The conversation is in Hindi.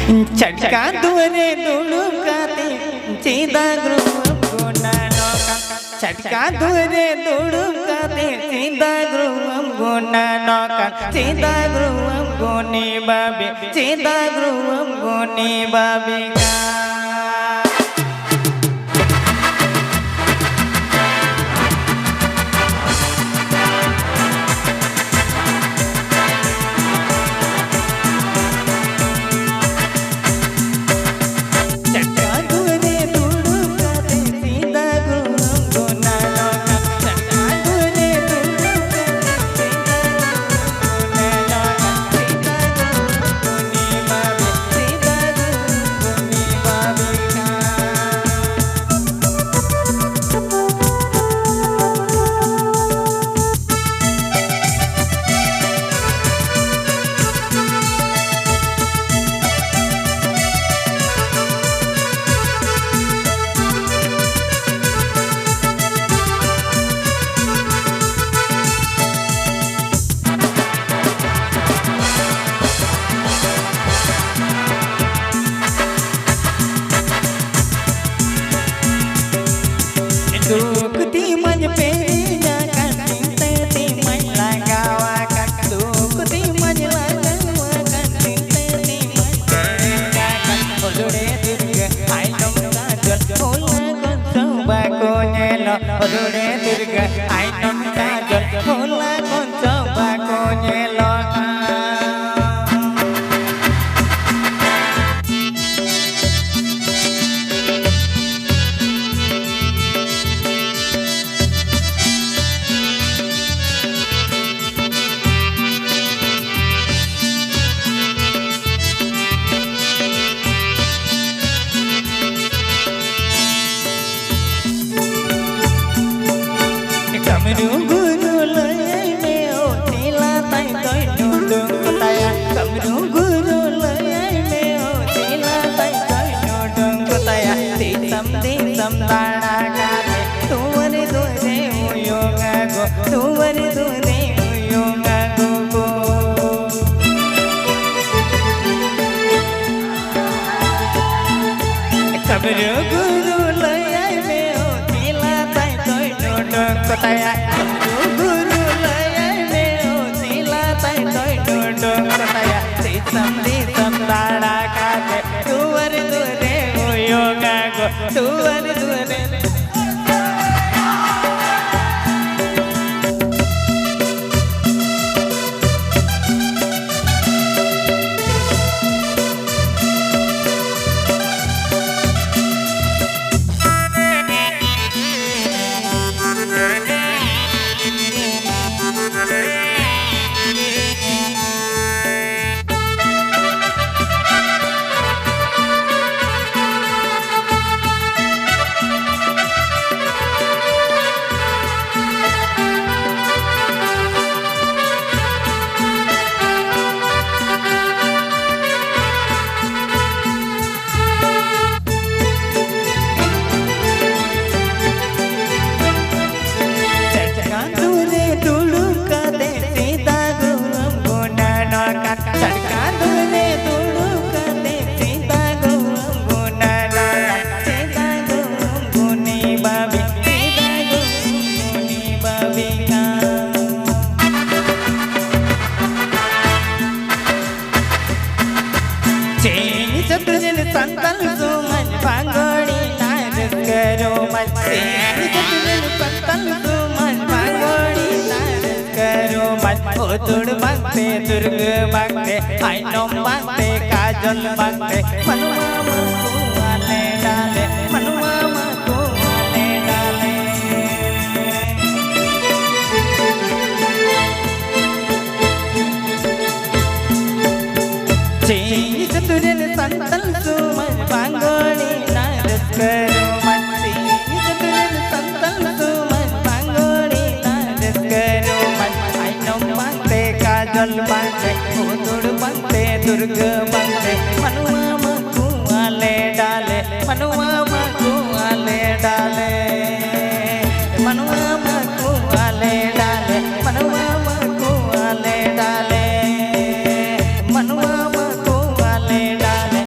चटका दुरे दुड़ुकाते सीधा ग्रुवम गुना नौका चटका दुरे दुड़ुकाते सीधा ग्रुवम गुना नौका सीधा ग्रुवम गुनी बाबे सीधा ग्रुवम गुनी बाबे का दुखती मन पे जाकर चिंतती मन लगावाकर दुखती मन लगावाकर चिंतती मन पे जाकर उड़े दुर्ग आई नमका जल होला कौन चौबा को नेलो उड़े दुर्ग आई नमका जल होला कौन चौबा को नेलो Guru lay me o tila tay toy nudung kutaya Kamru guru lay me o tila tay toy nudung kutaya Titam dana kate tuwari dure uyunga go tuwari dure uyunga go go Kamru guru lay me o tila tay toy nudung kutaya Guru lay me o tila tay toy nudung kutaya Titam dana kate tuwari dure uyunga go tuwari dure संतल सुमन भांगोड़ी नारद करो मन संतल सुमन भांगोड़ी नारद करो मन उतुड़ मांगते दुर्ग मांगते आइनों मांगते काजल मांगते मनुआ को आले डाले मनुआ को आले डाले चेनी चतुरन संतल सुमन भांगोड़ी नारद करो मन चेनी चतुरन संतल सुमन भांगोड़ी नारद करो मन आइनों मांगते काजल मांगते उतुड़ मांगते दुर्ग मांगते